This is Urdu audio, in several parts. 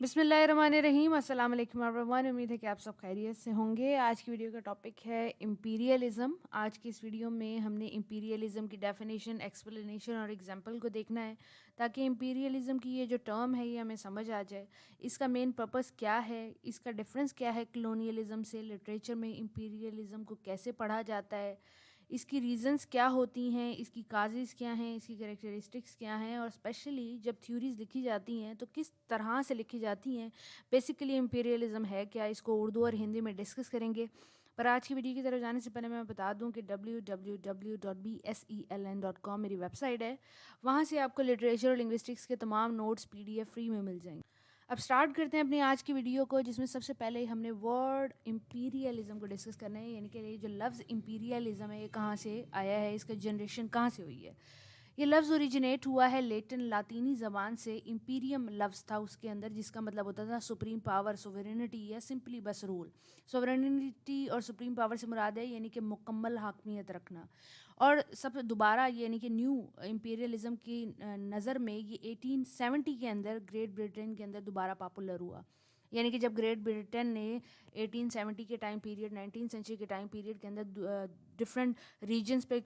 بسم اللہ الرحمن الرحیم. السلام علیکم everyone. امید ہے کہ آپ سب خیریت سے ہوں گے. آج کی ویڈیو کا ٹاپک ہے امپیریلزم. آج کی اس ویڈیو میں ہم نے امپیریلزم کی ڈیفینیشن، ایکسپلینیشن اور ایگزامپل کو دیکھنا ہے تاکہ امپیریلزم کی یہ جو ٹرم ہے یہ ہمیں سمجھ آ جائے. اس کا مین پرپس کیا ہے، اس کا ڈفرینس کیا ہے کلونیلزم سے، لٹریچر میں امپیریلزم کو کیسے پڑھا جاتا ہے، اس کی ریزنز کیا ہوتی ہیں، اس کی کازز کیا ہیں، اس کی کریکٹرسٹکس کیا ہیں، اور اسپیشلی جب تھیوریز لکھی جاتی ہیں تو کس طرح سے لکھی جاتی ہیں. بیسیکلی امپیریلزم ہے کیا، اس کو اردو اور ہندی میں ڈسکس کریں گے. پر آج کی ویڈیو کی طرف جانے سے پہلے میں بتا دوں کہ www.bseln.com میری ویب سائٹ ہے. وہاں سے آپ کو لٹریچر اور لنگوسٹکس کے تمام نوٹس PDF فری میں مل جائیں گے. اب سٹارٹ کرتے ہیں اپنی آج کی ویڈیو کو، جس میں سب سے پہلے ہم نے ورڈ امپیریلزم کو ڈسکس کرنا ہے. یعنی کہ یہ جو لفظ امپیریلزم ہے یہ کہاں سے آیا ہے، اس کا جنریشن کہاں سے ہوئی ہے. یہ لفظ اوریجنیٹ ہوا ہے لاطینی زبان سے. امپیریم لفظ تھا اس کے اندر، جس کا مطلب ہوتا تھا سپریم پاور، سوورینٹی یا سمپلی بس رول. سوورینٹی اور سپریم پاور سے مراد ہے یعنی کہ مکمل حاکمیت رکھنا. اور سب دوبارہ یعنی کہ نیو امپیریلزم کی نظر میں یہ 1870 کے اندر گریٹ برٹن کے اندر دوبارہ پاپولر ہوا. یعنی کہ جب گریٹ برٹن نے 1870 کے ٹائم پیریڈ، 19 سینچری کے ٹائم پیریڈ کے اندر ڈفرینٹ ریجنز پہ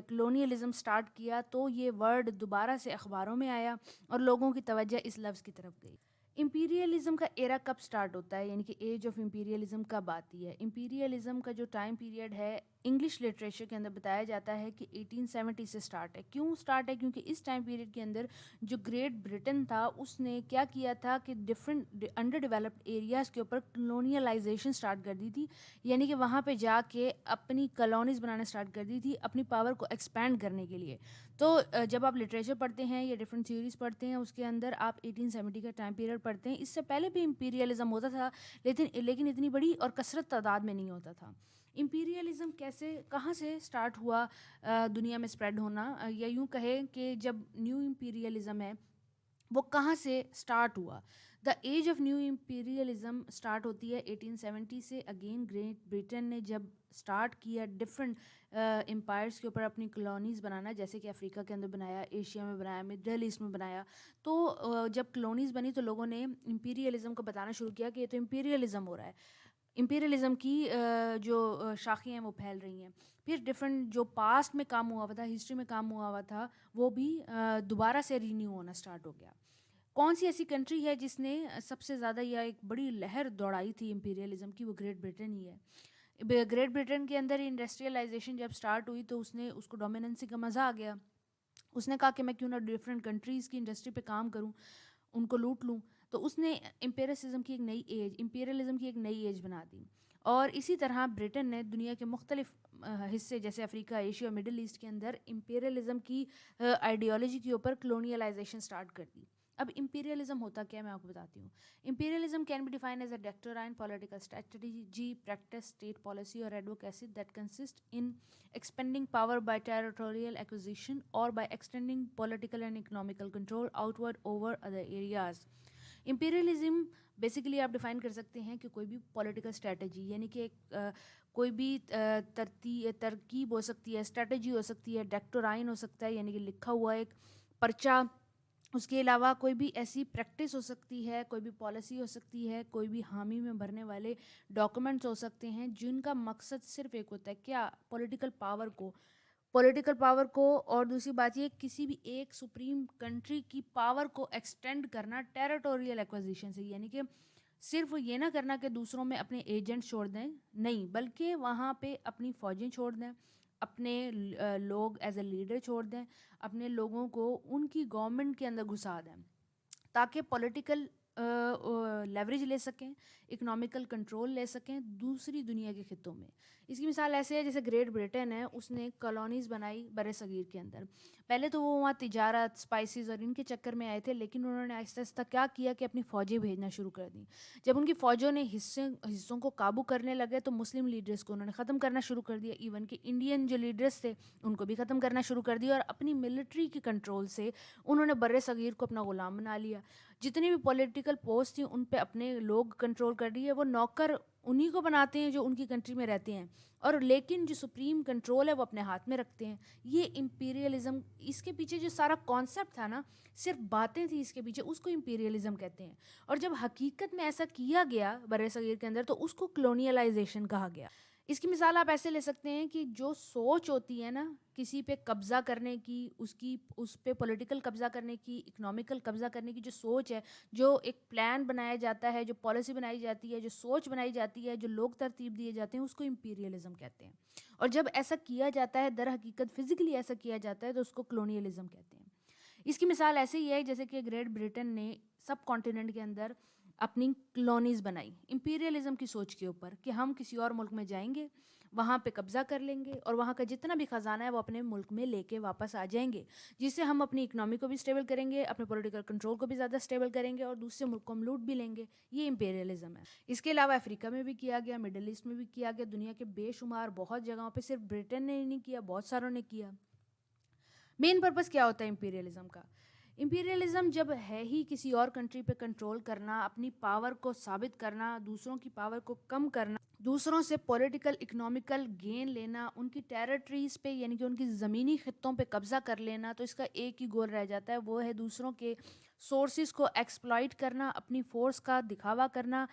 کلونیلزم سٹارٹ کیا تو یہ ورڈ دوبارہ سے اخباروں میں آیا اور لوگوں کی توجہ اس لفظ کی طرف گئی. امپیریلزم کا ایرا کب سٹارٹ ہوتا ہے، یعنی کہ ایج آف امپیریلزم کب آتی ہے. امپیریلزم کا جو ٹائم پیریڈ ہے انگلش لٹریچر کے اندر بتایا جاتا ہے کہ 1870 سے سٹارٹ ہے. کیوں سٹارٹ ہے؟ کیونکہ اس ٹائم پیریڈ کے اندر جو گریٹ برٹن تھا اس نے کیا کیا تھا کہ ڈفرینٹ انڈر ڈیولپڈ ایریاز کے اوپر کلونیلائزیشن سٹارٹ کر دی تھی. یعنی کہ وہاں پہ جا کے اپنی کالونیز بنانا سٹارٹ کر دی تھی اپنی پاور کو ایکسپینڈ کرنے کے لیے. تو جب آپ لٹریچر پڑھتے ہیں یا ڈفرینٹ تھیوریز پڑھتے ہیں اس کے اندر آپ 1870 کا ٹائم پیریڈ پڑھتے ہیں. اس سے پہلے بھی امپیریلزم ہوتا تھا لیکن اتنی بڑی اور کثرت تعداد میں نہیں ہوتا تھا. امپیریلزم کہاں سے سٹارٹ ہوا دنیا میں سپریڈ ہونا، یا یوں کہیں کہ جب نیو امپیریلزم ہے وہ کہاں سے سٹارٹ ہوا. The age of new imperialism start ہوتی ہے 1870 سے. اگین گریٹ برٹن نے جب سٹارٹ کیا ڈفرینٹ امپائرس کے اوپر اپنی کالونیز بنانا، جیسے کہ افریقہ کے اندر بنایا، ایشیا میں بنایا، مڈل ایسٹ میں بنایا. تو جب کالونیز بنی تو لوگوں نے امپیریلزم کو بتانا شروع کیا کہ یہ تو امپیریلزم ہو رہا ہے. امپیریلزم کی جو شاخیں ہیں وہ پھیل رہی ہیں. پھر ڈفرینٹ جو پاسٹ میں کام ہوا ہوا تھا، ہسٹری میں کام ہوا ہوا تھا، وہ بھی دوبارہ سے رینیو ہونا سٹارٹ ہو گیا. کون سی ایسی کنٹری ہے جس نے سب سے زیادہ یا ایک بڑی لہر دوڑائی تھی امپیریلزم کی؟ وہ گریٹ برٹن ہی ہے. گریٹ برٹن کے اندر انڈسٹریلائزیشن جب سٹارٹ ہوئی تو اس کو ڈومیننسی کا مزہ آ گیا. اس نے کہا کہ میں کیوں نہ ڈفرینٹ کنٹریز کی انڈسٹری پہ کام کروں، ان کو لوٹ لوں. تو اس نے امپیریلزم کی ایک نئی ایج بنا دی. اور اسی طرح برٹن نے دنیا کے مختلف حصے جیسے افریقہ، ایشیا اور مڈل ایسٹ کے اندر امپیریلزم کی آئیڈیالوجی کے اوپر کلونیلائزیشن سٹارٹ کر دی. اب امپیریلزم ہوتا کیا ہے میں آپ کو بتاتی ہوں. Imperialism can be defined as a doctrine political strategy, practice, state policy اور advocacy that consist in expanding power by territorial acquisition or by extending political and economical control outward over other areas. Imperialism basically آپ ڈیفائن کر سکتے ہیں کہ کوئی بھی پولیٹیکل اسٹریٹجی، یعنی کہ کوئی بھی ترکیب ہو سکتی ہے، اسٹریٹجی ہو سکتی ہے، ڈیکٹورائن ہو سکتا ہے یعنی کہ لکھا ہوا ایک پرچہ. اس کے علاوہ کوئی بھی ایسی پریکٹس ہو سکتی ہے، کوئی بھی پالیسی ہو سکتی ہے، کوئی بھی حامی میں بھرنے والے ڈاکومنٹس ہو سکتے ہیں جن کا مقصد صرف ایک ہوتا ہے کیا، پولیٹیکل پاور کو اور دوسری بات یہ کسی بھی ایک سپریم کنٹری کی پاور کو ایکسٹینڈ کرنا ٹیریٹوریل ایکوزیشن سے. یعنی کہ صرف یہ نہ کرنا کہ دوسروں میں اپنے ایجنٹ چھوڑ دیں، نہیں، بلکہ وہاں پہ اپنی فوجیں چھوڑ دیں، اپنے لوگ ایز اے لیڈر چھوڑ دیں، اپنے لوگوں کو ان کی گورنمنٹ کے اندر گھسا دیں تاکہ پولیٹیکل لیوریج لے سکیں، اکنامیکل کنٹرول لے سکیں دوسری دنیا کے خطوں میں. اس کی مثال ایسے ہے جیسے گریٹ برٹن ہے، اس نے کالونیز بنائی بر صغیر کے اندر. پہلے تو وہ وہاں تجارت، اسپائسیز اور ان کے چکر میں آئے تھے، لیکن انہوں نے آہستہ آہستہ کیا کیا کہ اپنی فوجیں بھیجنا شروع کر دیں. جب ان کی فوجوں نے حصوں کو قابو کرنے لگے تو مسلم لیڈرز کو انہوں نے ختم کرنا شروع کر دیا. ایون کہ انڈین جو لیڈرز تھے ان کو بھی ختم کرنا شروع کر دیا اور اپنی ملٹری کی کنٹرول سے انہوں نے بر صغیر کو اپنا غلام بنا لیا. جتنی بھی پولیٹیکل پوسٹ تھیں ان پہ اپنے لوگ کنٹرول کر رہی ہے، وہ نوکر انہی کو بناتے ہیں جو ان کی کنٹری میں رہتے ہیں، اور لیکن جو سپریم کنٹرول ہے وہ اپنے ہاتھ میں رکھتے ہیں. یہ امپیریلزم، اس کے پیچھے جو سارا کانسیپٹ تھا نا، صرف باتیں تھی اس کے پیچھے، اس کو امپیریلزم کہتے ہیں. اور جب حقیقت میں ایسا کیا گیا بر صغیر کے اندر تو اس کو کلونیلائزیشن کہا گیا. اس کی مثال آپ ایسے لے سکتے ہیں کہ جو سوچ ہوتی ہے نا کسی پہ قبضہ کرنے کی، اس پہ پولیٹیکل قبضہ کرنے کی، اکنامیکل قبضہ کرنے کی جو سوچ ہے، جو ایک پلان بنایا جاتا ہے، جو پالیسی بنائی جاتی ہے، جو سوچ بنائی جاتی ہے، جو لوگ ترتیب دیے جاتے ہیں، اس کو امپیریلزم کہتے ہیں. اور جب ایسا کیا جاتا ہے، در حقیقت فزیکلی ایسا کیا جاتا ہے، تو اس کو کلونیلزم کہتے ہیں. اس کی مثال ایسے ہی ہے جیسے کہ گریٹ برٹن نے سب کانٹیننٹ کے اندر اپنی کلونیز بنائی امپیریلزم کی سوچ کے اوپر، کہ ہم کسی اور ملک میں جائیں گے، وہاں پہ قبضہ کر لیں گے، اور وہاں کا جتنا بھی خزانہ ہے وہ اپنے ملک میں لے کے واپس آ جائیں گے، جس سے ہم اپنی اکنامی کو بھی اسٹیبل کریں گے، اپنے پولیٹیکل کنٹرول کو بھی زیادہ اسٹیبل کریں گے، اور دوسرے ملک کو ہم لوٹ بھی لیں گے. یہ امپیریلزم ہے. اس کے علاوہ افریقہ میں بھی کیا گیا، مڈل ایسٹ میں بھی کیا گیا، دنیا کے بے شمار بہت جگہوں پہ، صرف برٹن نے ہی نہیں کیا، بہت ساروں نے کیا. مین پرپس کیا ہوتا ہے امپیریلزم کا؟ امپیریلزم جب ہے ہی کسی اور کنٹری پہ کنٹرول کرنا، اپنی پاور کو ثابت کرنا، دوسروں کی پاور کو کم کرنا، دوسروں سے پولیٹیکل اکنامیکل گین لینا، ان کی ٹیریٹریز پہ یعنی کہ ان کی زمینی خطوں پہ قبضہ کر لینا، تو اس کا ایک ہی گول رہ جاتا ہے، وہ ہے دوسروں کے سورسز کو ایکسپلائٹ کرنا، اپنی فورس کا دکھاوا کرنا،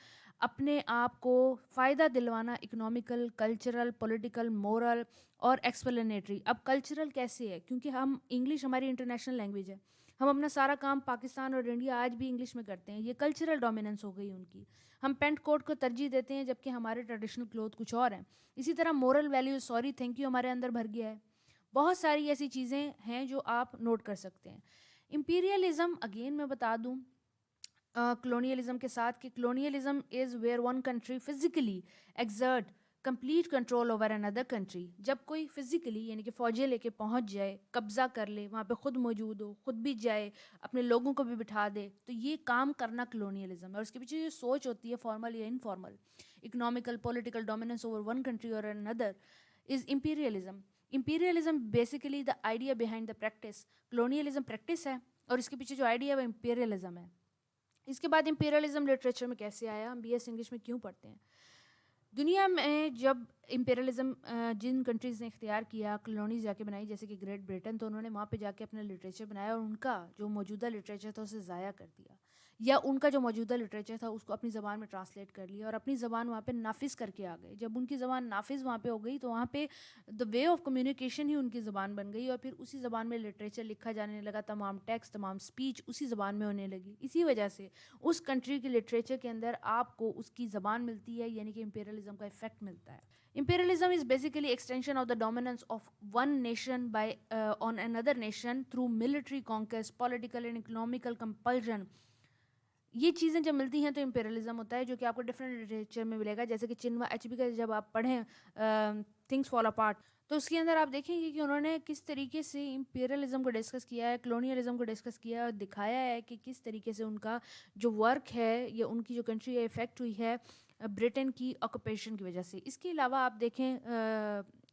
اپنے آپ کو فائدہ دلوانا، اکنامیکل، کلچرل، پولیٹیکل، مورل اور ایکسپلینیٹری. اب کلچرل کیسے ہے؟ کیونکہ ہم انگلش ہماری انٹرنیشنل لینگویج ہے، ہم اپنا سارا کام پاکستان اور انڈیا آج بھی انگلش میں کرتے ہیں، یہ کلچرل ڈومیننس ہو گئی ان کی. ہم پینٹ کوٹ کو ترجیح دیتے ہیں جبکہ ہمارے ٹریڈیشنل کلوتھ کچھ اور ہیں. اسی طرح moral values, sorry, thank you ہمارے اندر بھر گیا ہے. بہت ساری ایسی چیزیں ہیں جو آپ نوٹ کر سکتے ہیں. امپیریلزم اگین میں بتا دوں کلونیلزم کے ساتھ کہ colonialism is where one country physically exert complete control over another country. جب کوئی فزیکلی یعنی کہ فوجیں لے کے پہنچ جائے، قبضہ کر لے، وہاں پہ خود موجود ہو، خود بھی جائے، اپنے لوگوں کو بھی بٹھا دے، تو یہ کام کرنا کلونیلزم ہے. اور اس کے پیچھے جو سوچ ہوتی ہے، فارمل یا informal, economical political dominance over one country اور اندر، is imperialism. Imperialism basically the idea behind the practice. Colonialism practice ہے اور اس کے پیچھے جو آئیڈیا ہے وہ امپیریلزم ہے. اس کے بعد امپیریلزم لٹریچر میں کیسے آیا، ہم بی ایس انگلش میں کیوں پڑھتے ہیں؟ دنیا میں جب امپیریلزم جن کنٹریز نے اختیار کیا، کلونیز جا کے بنائی، جیسے کہ گریٹ برٹن، تو انہوں نے وہاں پہ جا کے اپنا لٹریچر بنایا، اور ان کا جو موجودہ لٹریچر تھا اسے ضائع کر دیا، یا ان کا جو موجودہ لٹریچر تھا اس کو اپنی زبان میں ٹرانسلیٹ کر لیا، اور اپنی زبان وہاں پہ نافذ کر کے آ گئے. جب ان کی زبان نافذ وہاں پہ ہو گئی تو وہاں پہ دا وے آف کمیونیکیشن ہی ان کی زبان بن گئی، اور پھر اسی زبان میں لٹریچر لکھا جانے لگا، تمام ٹیکسٹ، تمام اسپیچ اسی زبان میں ہونے لگی. اسی وجہ سے اس کنٹری کے لٹریچر کے اندر آپ کو اس کی زبان ملتی ہے، یعنی کہ امپیریلزم کا افیکٹ ملتا ہے. Imperialism is basically extension of the dominance of one nation by on another nation through military conquest, political and economical compulsion. یہ چیزیں جب ملتی ہیں تو امپیریلزم ہوتا ہے، جو کہ آپ کو ڈفرینٹ لٹریچر میں ملے گا. جیسے کہ چنوا ایچبی کا جب آپ پڑھیں تھنگس فال اپارٹ، تو اس کے اندر آپ دیکھیں گے کہ انہوں نے کس طریقے سے امپیریلزم کو ڈسکس کیا ہے، کلونیلزم کو ڈسکس کیا ہے، اور دکھایا ہے کہ کس طریقے سے ان کا جو ورک ہے یا ان کی جو کنٹری ہے افیکٹ ہوئی ہے برٹن کی آکوپیشن کی وجہ سے. اس کے علاوہ آپ دیکھیں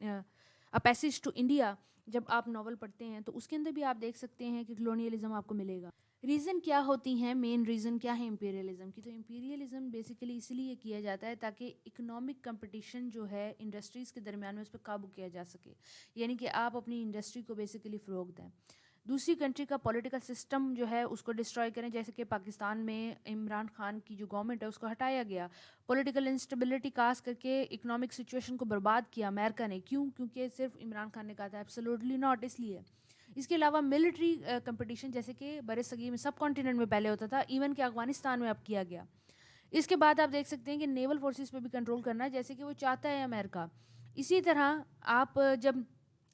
اے پیسیج ٹو انڈیا، جب آپ ناول پڑھتے ہیں تو اس کے اندر بھی آپ دیکھ سکتے ہیں کہ کلونیلزم آپ کو ملے گا. ریزن کیا ہوتی ہیں، مین ریزن کیا ہے امپیریلزم کی؟ تو امپیریلزم بیسیکلی اس لیے کیا جاتا ہے تاکہ اکنامک کمپٹیشن جو ہے انڈسٹریز کے درمیان میں اس پہ قابو کیا جا سکے، یعنی کہ آپ اپنی انڈسٹری کو بیسیکلی فروغ دیں. دوسری کنٹری کا پولیٹیکل سسٹم جو ہے اس کو ڈسٹروائے کریں، جیسے کہ پاکستان میں عمران خان کی جو گورنمنٹ ہے اس کو ہٹایا گیا، پولیٹیکل انسٹیبلٹی کاز کر کے اکنامک سچویشن کو برباد کیا امریکہ نے. کیوں؟ کیونکہ صرف عمران خان نے کہا تھا، ایبسولوٹلی ناٹ، اس لیے. اس کے علاوہ ملٹری کمپٹیشن، جیسے کہ بر صغیر میں سب کانٹیننٹ میں پہلے ہوتا تھا، ایون کہ افغانستان میں اب کیا گیا. اس کے بعد آپ دیکھ سکتے ہیں کہ نیول فورسز پہ بھی کنٹرول کرنا، جیسے کہ وہ چاہتا ہے امریکہ. اسی طرح آپ جب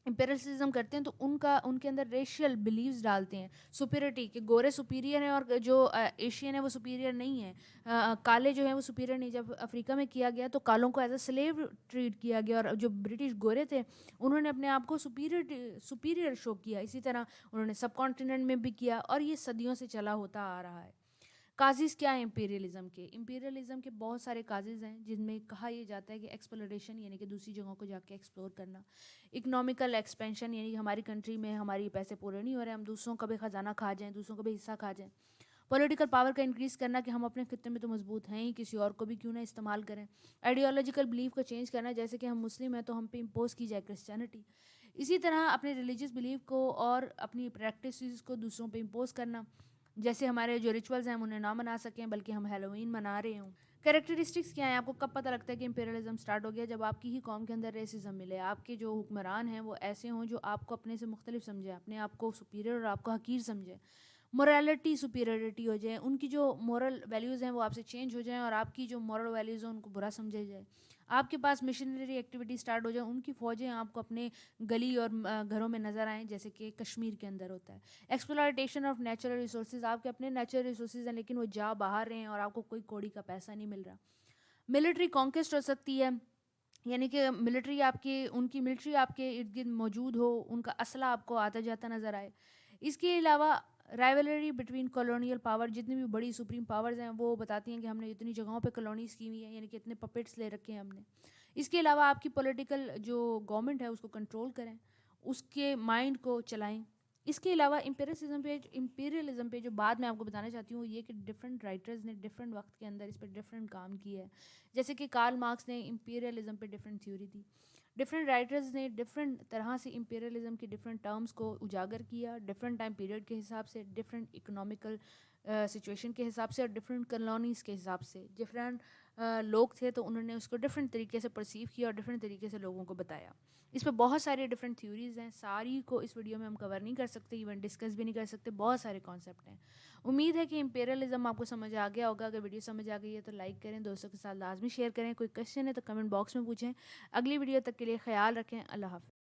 امپیریلزم کرتے ہیں تو ان کے اندر ریشیل بلیوز ڈالتے ہیں، سپیریٹی، کہ گورے سپیریئر ہیں اور جو ایشین ہے وہ سپیریئر نہیں ہیں، کالے جو ہیں وہ سپیریئر نہیں. جب افریقہ میں کیا گیا تو کالوں کو ایز اے سلیو ٹریٹ کیا گیا، اور جو برٹش گورے تھے انہوں نے اپنے آپ کو سپیریئر شو کیا. اسی طرح انہوں نے سب کانٹیننٹ میں بھی کیا، اور یہ صدیوں سے چلا ہوتا آ رہا ہے. کازز کیا ہیں امپیریلزم کے؟ امپیریلزم کے بہت سارے کازز ہیں، جن میں کہا یہ جاتا ہے کہ ایکسپلوریشن، یعنی کہ دوسری جگہوں کو جا کے ایکسپلور کرنا، اکنامیکل ایکسپینشن، یعنی ہماری کنٹری میں ہماری پیسے پورے نہیں ہو رہے، ہم دوسروں کا بھی خزانہ کھا جائیں، دوسروں کا بھی حصہ کھا جائیں. پولیٹیکل پاور کا انکریز کرنا کہ ہم اپنے خطے میں تو مضبوط ہیں ہی، کسی اور کو بھی کیوں نہ استعمال کریں. آئیڈیالوجیکل بلیف کو چینج کرنا، جیسے کہ ہم مسلم ہیں تو ہم پہ امپوز کی جائے کرسچینٹی. اسی طرح اپنے ریلیجیس بلیف کو اور اپنی پریکٹسز کو دوسروں پہ امپوز کرنا، جیسے ہمارے جو ریچولز ہیں ہم انہیں نہ منا سکیں بلکہ ہم ہیلووین منا رہے ہوں. کریکٹرسٹکس کیا ہیں؟ آپ کو کب پتہ لگتا ہے کہ امپیریلزم سٹارٹ ہو گیا؟ جب آپ کی ہی قوم کے اندر ریسزم ملے، آپ کے جو حکمران ہیں وہ ایسے ہوں جو آپ کو اپنے سے مختلف سمجھیں، اپنے آپ کو سپیریئر اور آپ کو حقیر سمجھیں، مورالٹی سپیریورٹی ہو جائے، ان کی جو مورل ویلیوز ہیں وہ آپ سے چینج ہو جائیں اور آپ کی جو مورل ویلیوز ہیں ان کو برا سمجھا جائے. آپ کے پاس مشنری ایکٹیویٹی سٹارٹ ہو جائے، ان کی فوجیں آپ کو اپنے گلی اور گھروں میں نظر آئیں، جیسے کہ کشمیر کے اندر ہوتا ہے. ایکسپلائٹیشن آف نیچرل ریسورسز، آپ کے اپنے نیچرل ریسورسز ہیں لیکن وہ جا باہر رہے ہیں اور آپ کو کوئی کوڑی کا پیسہ نہیں مل رہا. ملٹری کانکسٹ ہو سکتی ہے، یعنی کہ ان کی ملٹری آپ کے ارد گرد موجود ہو، ان کا اسلحہ آپ کو آتا جاتا نظر آئے. اس کے علاوہ رائیولری بٹوین کالونیل پاور، جتنی بھی بڑی سپریم پاورز ہیں وہ بتاتی ہیں کہ ہم نے اتنی جگہوں پہ کالونیز کی ہوئی ہیں، یعنی کہ اتنے پپٹس لے رکھے ہیں ہم نے. اس کے علاوہ آپ کی پولیٹیکل جو گورنمنٹ ہے اس کو کنٹرول کریں، اس کے مائنڈ کو چلائیں. اس کے علاوہ امپیریلزم پہ جو بات میں آپ کو بتانا چاہتی ہوں یہ کہ ڈفرینٹ رائٹرز نے ڈفرینٹ وقت کے اندر اس پہ ڈفرینٹ کام کیا ہے. جیسے کہ کارل مارکس نے امپیریلزم پہ ڈفرینٹ تھیوری دی، ڈفرینٹ رائٹرز نے ڈفرینٹ طرح سے امپیریلزم کی ڈفرینٹ ٹرمز کو اجاگر کیا، ڈفرینٹ ٹائم پیریڈ کے حساب سے، ڈفرینٹ اکنامیکل سچویشن کے حساب سے اور ڈفرینٹ کالونیز کے حساب سے. ڈفرینٹ لوگ تھے تو انہوں نے اس کو ڈفرینٹ طریقے سے پرسیو کیا اور ڈفرینٹ طریقے سے لوگوں کو بتایا. اس پہ بہت سارے ڈفرینٹ تھیوریز ہیں، ساری کو اس ویڈیو میں ہم کور نہیں کر سکتے، ایون ڈسکس بھی نہیں کر سکتے، بہت سارے کانسیپٹ ہیں. امید ہے کہ امپیریلزم آپ کو سمجھ آ گیا ہوگا. اگر ویڈیو سمجھ آ گئی ہے تو لائک کریں، دوستوں کے ساتھ لازمی شیئر کریں. کوئی کویشچن ہے تو کمنٹ باکس میں پوچھیں. اگلی ویڈیو تک کے لیے خیال رکھیں. اللہ حافظ.